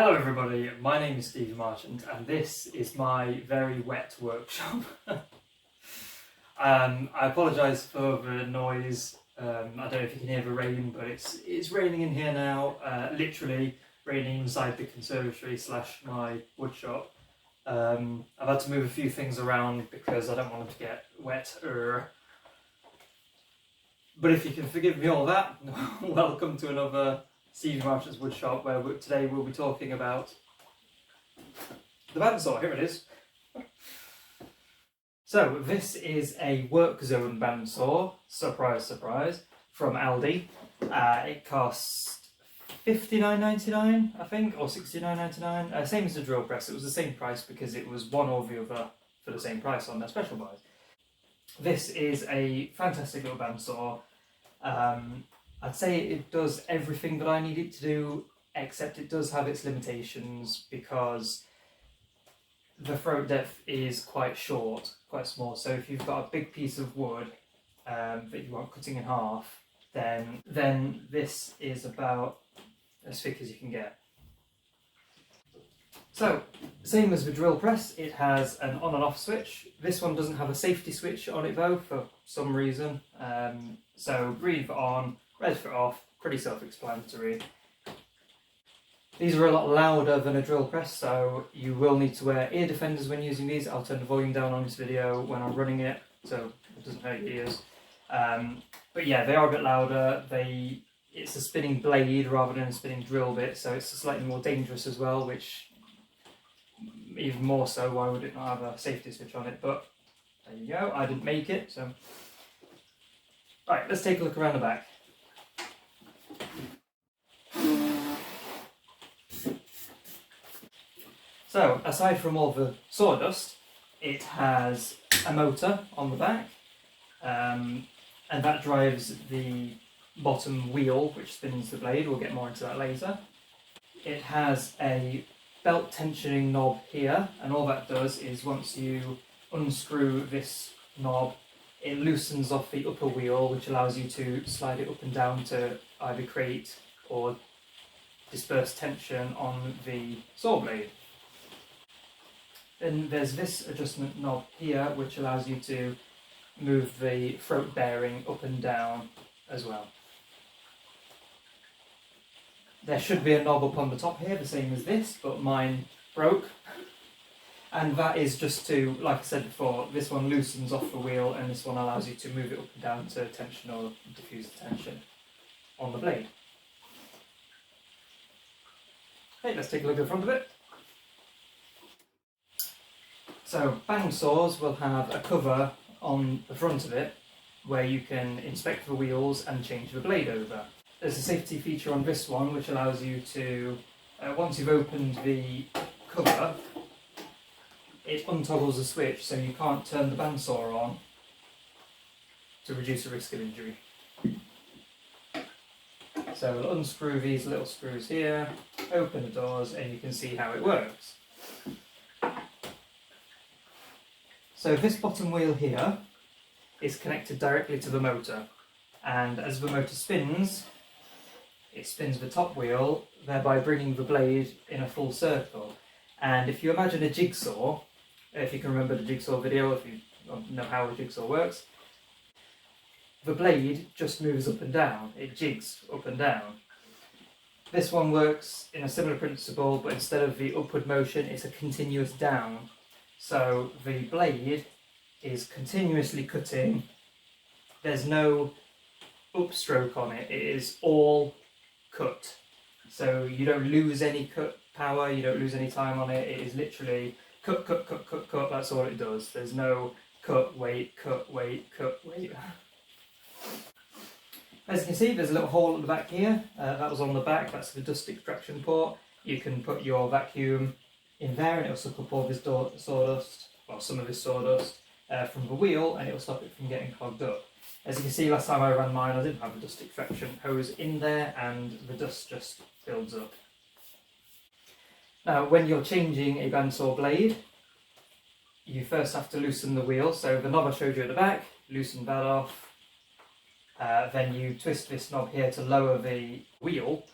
Hello everybody, my name is Stephen Marchant and this is my very wet workshop. I apologise for the noise. I don't know if you can hear the rain, but it's raining in here now, literally raining inside the conservatory / my woodshop. I've had to move a few things around because I don't want them to get wet. But if you can forgive me all that, welcome to another Stephen Marchant's woodshop, where today we'll be talking about the bandsaw. Here it is. So this is a work zone bandsaw, surprise surprise, from Aldi. It costs $59.99 I think, or $69.99. Same as the drill press. It was the same price because it was one or the other for the same price on their special buys. This is a fantastic little bandsaw. I'd say it does everything that I need it to do, except it does have its limitations because the throat depth is quite short, quite small. So if you've got a big piece of wood that you want cutting in half, then this is about as thick as you can get. So, same as the drill press, it has an on and off switch. This one doesn't have a safety switch on it though, for some reason. So green for on, red for off, pretty self-explanatory. These are a lot louder than a drill press, so you will need to wear ear defenders when using these. I'll turn the volume down on this video when I'm running it, so it doesn't hurt your ears. But yeah, they are a bit louder. It's a spinning blade rather than a spinning drill bit, so it's slightly more dangerous as well, which even more so, why would it not have a safety switch on it? But there you go, I didn't make it, so... Right, let's take a look around the back. So, aside from all the sawdust, it has a motor on the back, and that drives the bottom wheel, which spins the blade. We'll get more into that later. It has a belt tensioning knob here, and all that does is once you unscrew this knob, it loosens off the upper wheel, which allows you to slide it up and down to either create or disperse tension on the saw blade. Then there's this adjustment knob here, which allows you to move the throat bearing up and down as well. There should be a knob up on the top here, the same as this, but mine broke. And that is just to, like I said before, this one loosens off the wheel and this one allows you to move it up and down to tension or diffuse the tension on the blade. Okay, let's take a look at the front of it. So, bandsaws will have a cover on the front of it where you can inspect the wheels and change the blade over. There's a safety feature on this one which allows you to, once you've opened the cover, it untoggles the switch so you can't turn the bandsaw on to reduce the risk of injury. So we'll unscrew these little screws here, open the doors, and you can see how it works. So this bottom wheel here is connected directly to the motor, and as the motor spins, it spins the top wheel, thereby bringing the blade in a full circle. And if you imagine a jigsaw, if you can remember the jigsaw video, if you know how a jigsaw works, the blade just moves up and down, it jigs up and down. This one works in a similar principle, but instead of the upward motion, it's a continuous down. So the blade is continuously cutting, there's no upstroke on it, it is all cut. So you don't lose any cut power, you don't lose any time on it, it is literally cut, cut, cut, cut, cut, that's all it does. There's no cut, wait, cut, wait, cut, wait. As you can see, there's a little hole at the back here, that was on the back, that's the dust extraction port. You can put your vacuum in there and it'll suck up all this sawdust, well some of this sawdust, from the wheel, and it'll stop it from getting clogged up. As you can see, last time I ran mine I didn't have a dust extraction hose in there and the dust just builds up. Now when you're changing a bandsaw blade, you first have to loosen the wheel, so the knob I showed you at the back, loosen that off. Then you twist this knob here to lower the wheel,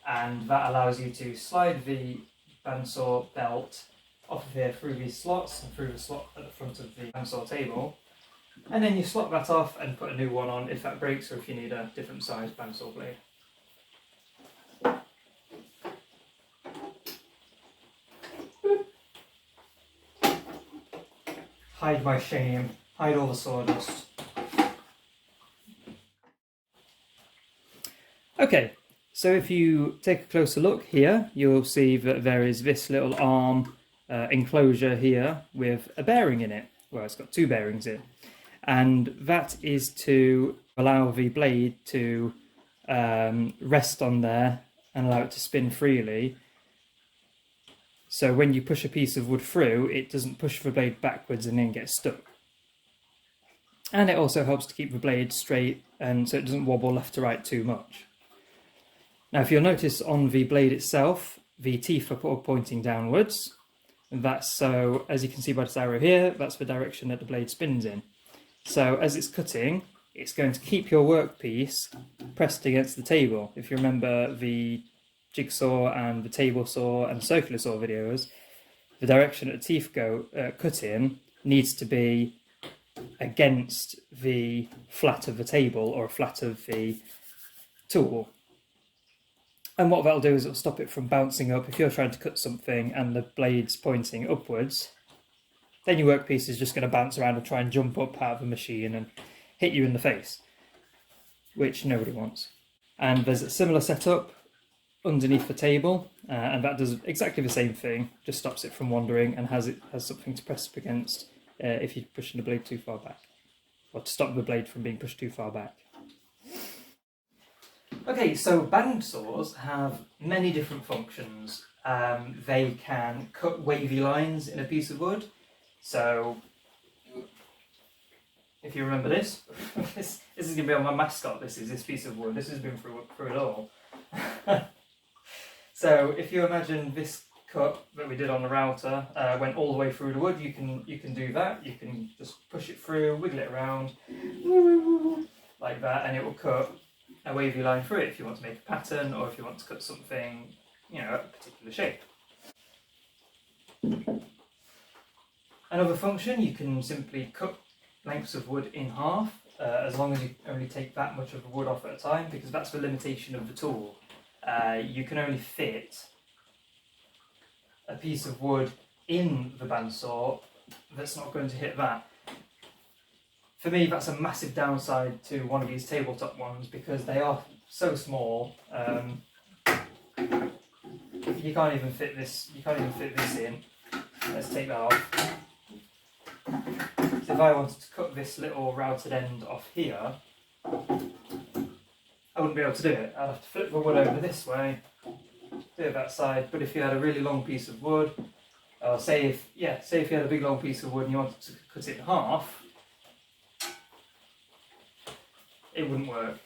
and that allows you to slide the bandsaw belt off of here through these slots and through the slot at the front of the bandsaw table. And then you slot that off and put a new one on if that breaks or if you need a different size bandsaw blade. Hide my shame, hide all the sawdust. Okay, so if you take a closer look here, you'll see that there is this little arm enclosure here with a bearing in it. Well, it's got two bearings in it. And that is to allow the blade to rest on there and allow it to spin freely. So when you push a piece of wood through, it doesn't push the blade backwards and then get stuck. And it also helps to keep the blade straight and so it doesn't wobble left to right too much. Now if you'll notice on the blade itself, the teeth are pointing downwards. And that's so, as you can see by this arrow here, that's the direction that the blade spins in. So as it's cutting, it's going to keep your workpiece pressed against the table. If you remember the jigsaw and the table saw and circular saw videos, the direction that the teeth go cut in needs to be against the flat of the table or flat of the tool. And what that'll do is it'll stop it from bouncing up. If you're trying to cut something and the blade's pointing upwards, then your workpiece is just going to bounce around and try and jump up out of the machine and hit you in the face, which nobody wants. And there's a similar setup underneath the table, and that does exactly the same thing, just stops it from wandering and has something to press up against if you're pushing the blade too far back, or to stop the blade from being pushed too far back. Okay, so bandsaws have many different functions. They can cut wavy lines in a piece of wood. So, if you remember this, this is going to be on my mascot. This piece of wood. This has been through it all. So, if you imagine this cut that we did on the router went all the way through the wood, you can do that. You can just push it through, wiggle it around, like that, and it will cut a wavy line through it if you want to make a pattern or if you want to cut something, a particular shape. Another function, you can simply cut lengths of wood in half, as long as you only take that much of the wood off at a time, because that's the limitation of the tool. You can only fit a piece of wood in the bandsaw that's not going to hit that. For me, that's a massive downside to one of these tabletop ones because they are so small. You can't even fit this. You can't even fit this in. Let's take that off. So if I wanted to cut this little routed end off here, I wouldn't be able to do it. I'd have to flip the wood over this way, do it that side. But if you had a really long piece of wood, or say if you had a big long piece of wood and you wanted to cut it in half, it wouldn't work.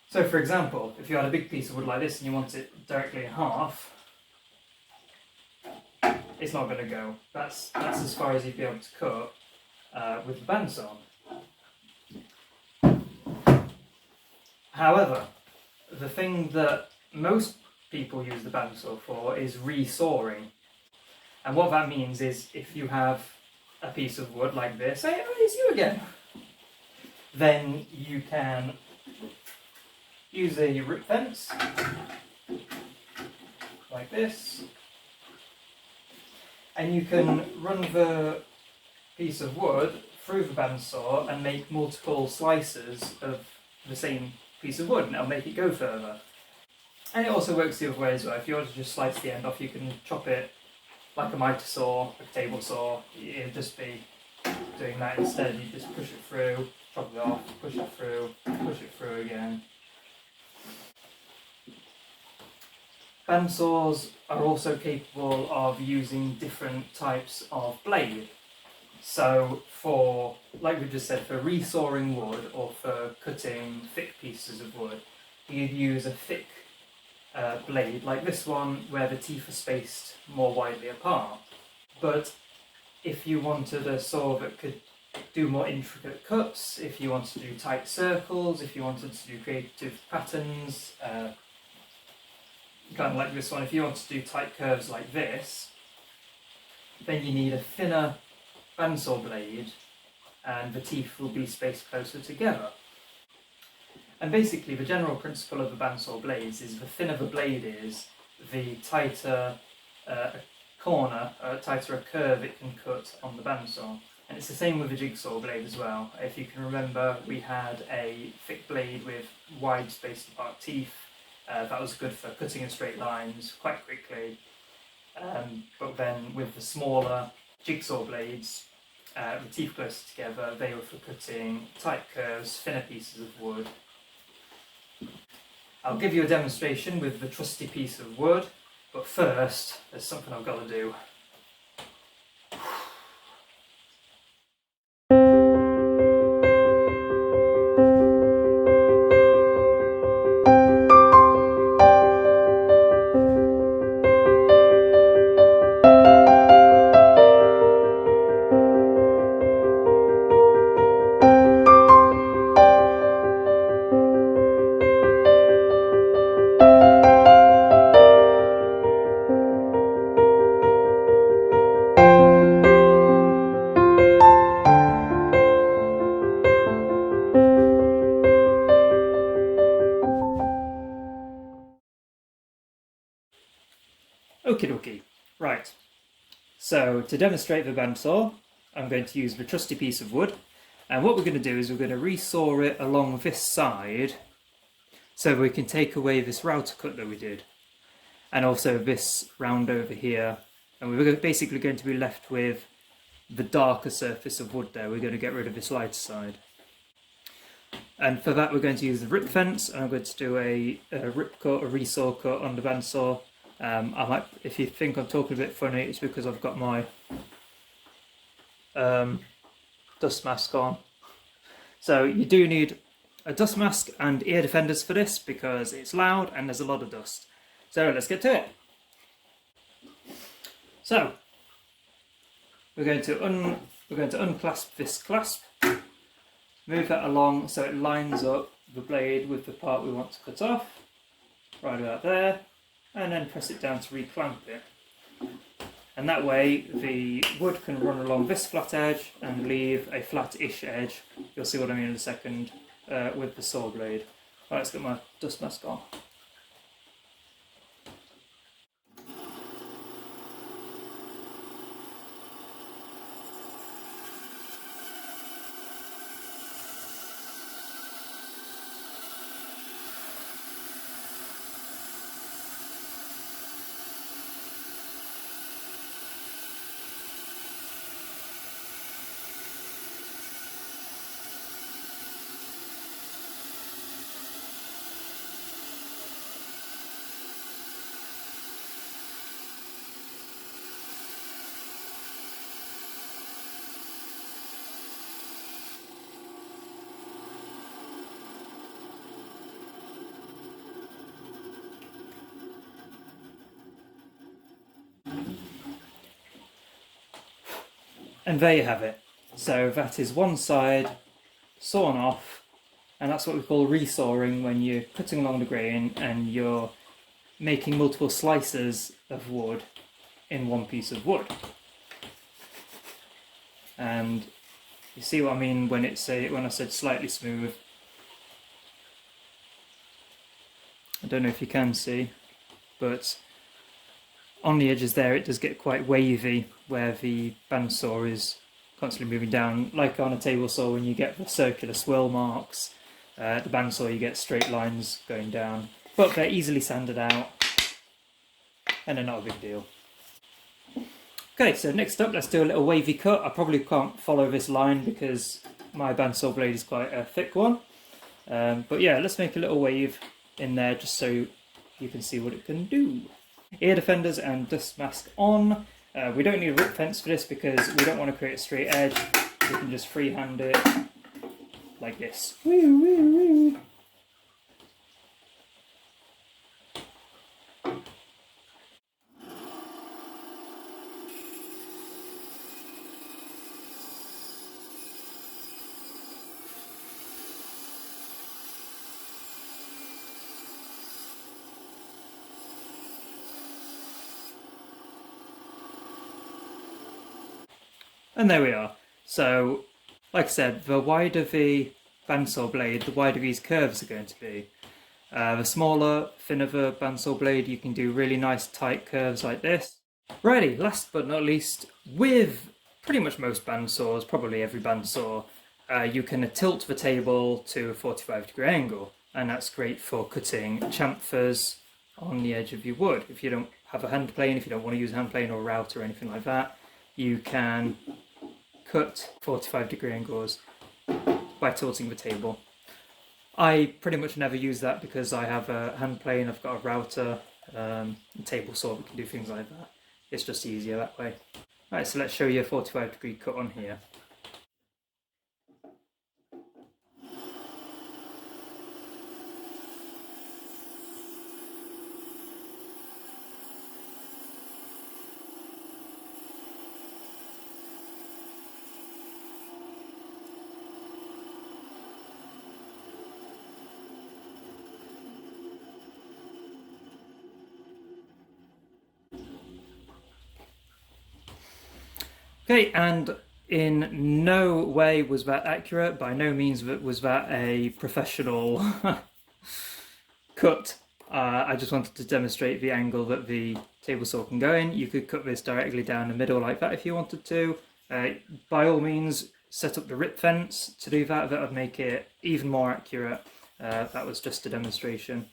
So for example, if you had a big piece of wood like this and you want it directly in half, it's not going to go. That's as far as you'd be able to cut with the bandsaw. However, the thing that most people use the bandsaw for is resawing. And what that means is if you have a piece of wood like this, hey, it's you again, then you can use a rip fence like this, and you can run the piece of wood through the bandsaw and make multiple slices of the same piece of wood, and it'll make it go further. And it also works the other way as well. If you want to just slice the end off, you can chop it like a miter saw, a table saw. It'll just be doing that instead. You just push it through, chop it off, push it through again. Bandsaws are also capable of using different types of blade. So for, like we just said, for resawing wood or for cutting thick pieces of wood, you'd use a thick blade like this one where the teeth are spaced more widely apart. But if you wanted a saw that could do more intricate cuts, if you wanted to do tight circles, if you wanted to do creative patterns, kind of like this one, if you want to do tight curves like this, then you need a thinner bandsaw blade and the teeth will be spaced closer together. And basically the general principle of the bandsaw blades is the thinner the blade is, the tighter a corner, tighter a curve it can cut on the bandsaw. And it's the same with the jigsaw blade as well. If you can remember, we had a thick blade with wide spaced apart teeth. That was good for cutting in straight lines quite quickly. But then with the smaller jigsaw blades, the teeth closer together, they were for cutting tight curves, thinner pieces of wood. I'll give you a demonstration with the trusty piece of wood, but first there's something I've got to do. Okie dokie. Right. So to demonstrate the bandsaw, I'm going to use the trusty piece of wood. And what we're going to do is we're going to resaw it along this side so we can take away this router cut that we did. And also this round over here. And we're basically going to be left with the darker surface of wood there. We're going to get rid of this lighter side. And for that we're going to use the rip fence, and I'm going to do a rip cut, a resaw cut on the bandsaw. If you think I'm talking a bit funny, it's because I've got my dust mask on. So you do need a dust mask and ear defenders for this because it's loud and there's a lot of dust. So let's get to it. So we're going to unclasp this clasp, move that along so it lines up the blade with the part we want to cut off, right about there, and then press it down to reclamp it. And that way the wood can run along this flat edge and leave a flat-ish edge. You'll see what I mean in a second with the saw blade. Right, let's get my dust mask on. And there you have it. So that is one side sawn off, and that's what we call resawing when you're cutting along the grain and you're making multiple slices of wood in one piece of wood. And you see what I mean when I said slightly smooth. I don't know if you can see, but on the edges there it does get quite wavy where the bandsaw is constantly moving down, like on a table saw when you get the circular swirl marks. The bandsaw you get straight lines going down, but they're easily sanded out and they're not a big deal. Okay, so next up let's do a little wavy cut. I probably can't follow this line because my bandsaw blade is quite a thick one, but yeah, let's make a little wave in there just so you can see what it can do. Ear defenders and dust mask on. We don't need a rip fence for this because we don't want to create a straight edge. We can just freehand it like this. Woo, woo, woo. And there we are. So, like I said, the wider the bandsaw blade, the wider these curves are going to be. The smaller, thinner the bandsaw blade, you can do really nice tight curves like this. Righty, last but not least, with pretty much most bandsaws, probably every bandsaw, you can tilt the table to a 45-degree angle, and that's great for cutting chamfers on the edge of your wood. If you don't have a hand plane, if you don't want to use a hand plane or a router or anything like that, you can cut 45-degree angles by tilting the table. I pretty much never use that because I have a hand plane, I've got a router, a table saw that can do things like that. It's just easier that way. Right, so let's show you a 45-degree cut on here. Okay, and in no way was that accurate. By no means was that a professional cut. I just wanted to demonstrate the angle that the table saw can go in. You could cut this directly down the middle like that if you wanted to. By all means, set up the rip fence to do that. That would make it even more accurate. That was just a demonstration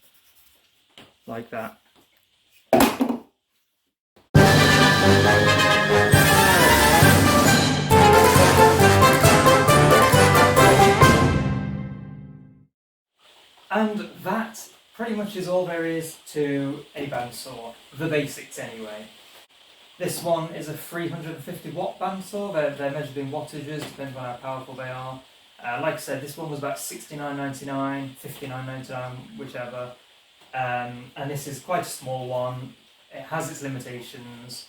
like that. And that pretty much is all there is to a bandsaw, the basics anyway. This one is a 350 watt bandsaw. They're measured in wattages, depending on how powerful they are. Like I said, this one was about $69.99, $59.99, whichever. And this is quite a small one. It has its limitations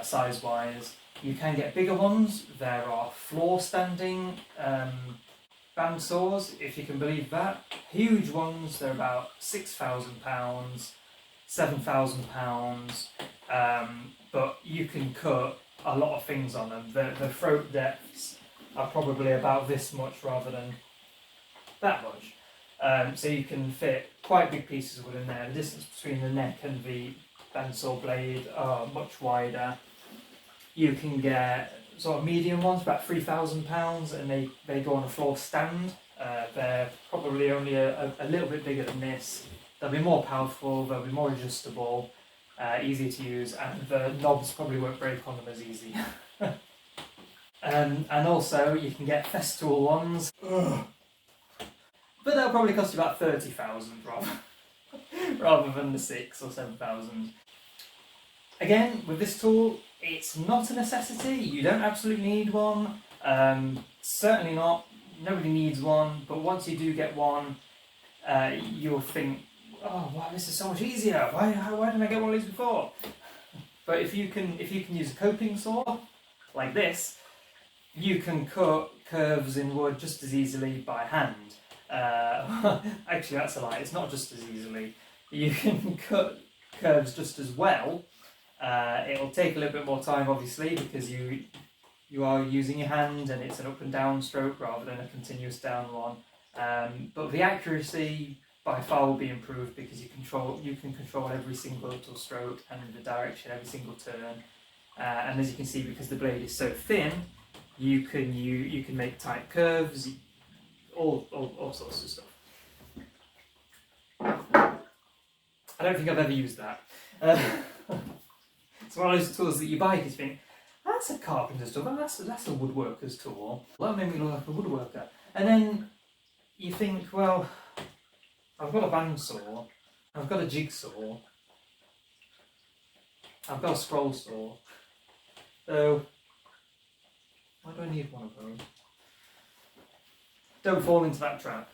size-wise. You can get bigger ones. There are floor standing bandsaws, if you can believe that. Huge ones, they're about £6,000, £7,000, but you can cut a lot of things on them. The throat depths are probably about this much rather than that much. So you can fit quite big pieces of wood in there. The distance between the neck and the bandsaw blade are much wider. You can get sort of medium ones, about £3,000, and they go on a floor stand. They're probably only a little bit bigger than this. They'll be more powerful, they'll be more adjustable, easier to use, and the knobs probably won't break on them as easy. And also you can get Festool ones, but they'll probably cost you about 30,000 rather than the 6,000 or 7,000. Again, with this tool, it's not a necessity. You don't absolutely need one. Certainly not. Nobody needs one. But once you do get one, you'll think, "Oh, wow, this is so much easier. Why didn't I get one of these before?" But if you can use a coping saw like this, you can cut curves in wood just as easily by hand. Actually, that's a lie. It's not just as easily. You can cut curves just as well. It'll take a little bit more time, obviously, because you are using your hand and it's an up and down stroke rather than a continuous down one. But the accuracy by far will be improved because you can control every single little stroke and the direction every single turn. And as you can see, because the blade is so thin, you can make tight curves, all sorts of stuff. I don't think I've ever used that. It's one of those tools that you buy because you think, that's a carpenter's tool, that's a woodworker's tool. That made me look like a woodworker. And then you think, well, I've got a bandsaw, I've got a jigsaw, I've got a scroll saw, so why do I need one of those? Don't fall into that trap.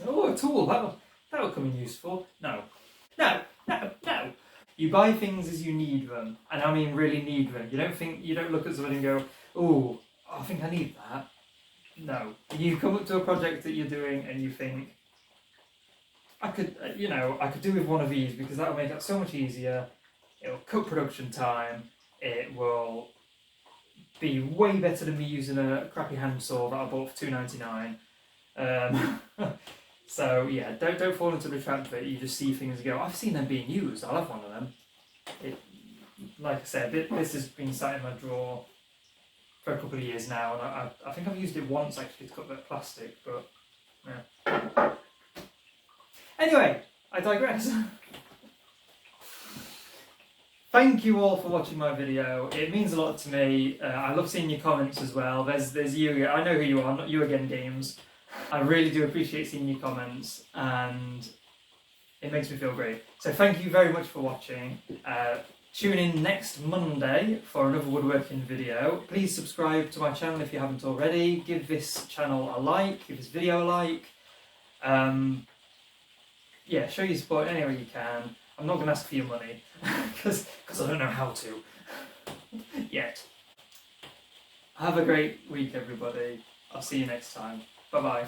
Oh, a tool, that'll come in useful. No. You buy things as you need them, and I mean really need them. You don't look at something and go, "Oh, I think I need that." No, you come up to a project that you're doing and you think, I could do with one of these because that will make it so much easier. It'll cut production time. It will be way better than me using a crappy handsaw that I bought for $2.99. So yeah, don't fall into the trap that you just see things and go, I've seen them being used, I'll have one of them. Like I said, this has been sat in my drawer for a couple of years now, and I think I've used it once actually to cut that plastic, but yeah. Anyway, I digress. Thank you all for watching my video. It means a lot to me. I love seeing your comments as well. There's you. I know who you are, not you again, Games. I really do appreciate seeing your comments, and it makes me feel great. So thank you very much for watching. Tune in next Monday for another woodworking video. Please subscribe to my channel if you haven't already. Give this channel a like, give this video a like. Yeah, show your support any way you can. I'm not going to ask for your money, because I don't know how to yet. Have a great week, everybody. I'll see you next time. Bye-bye.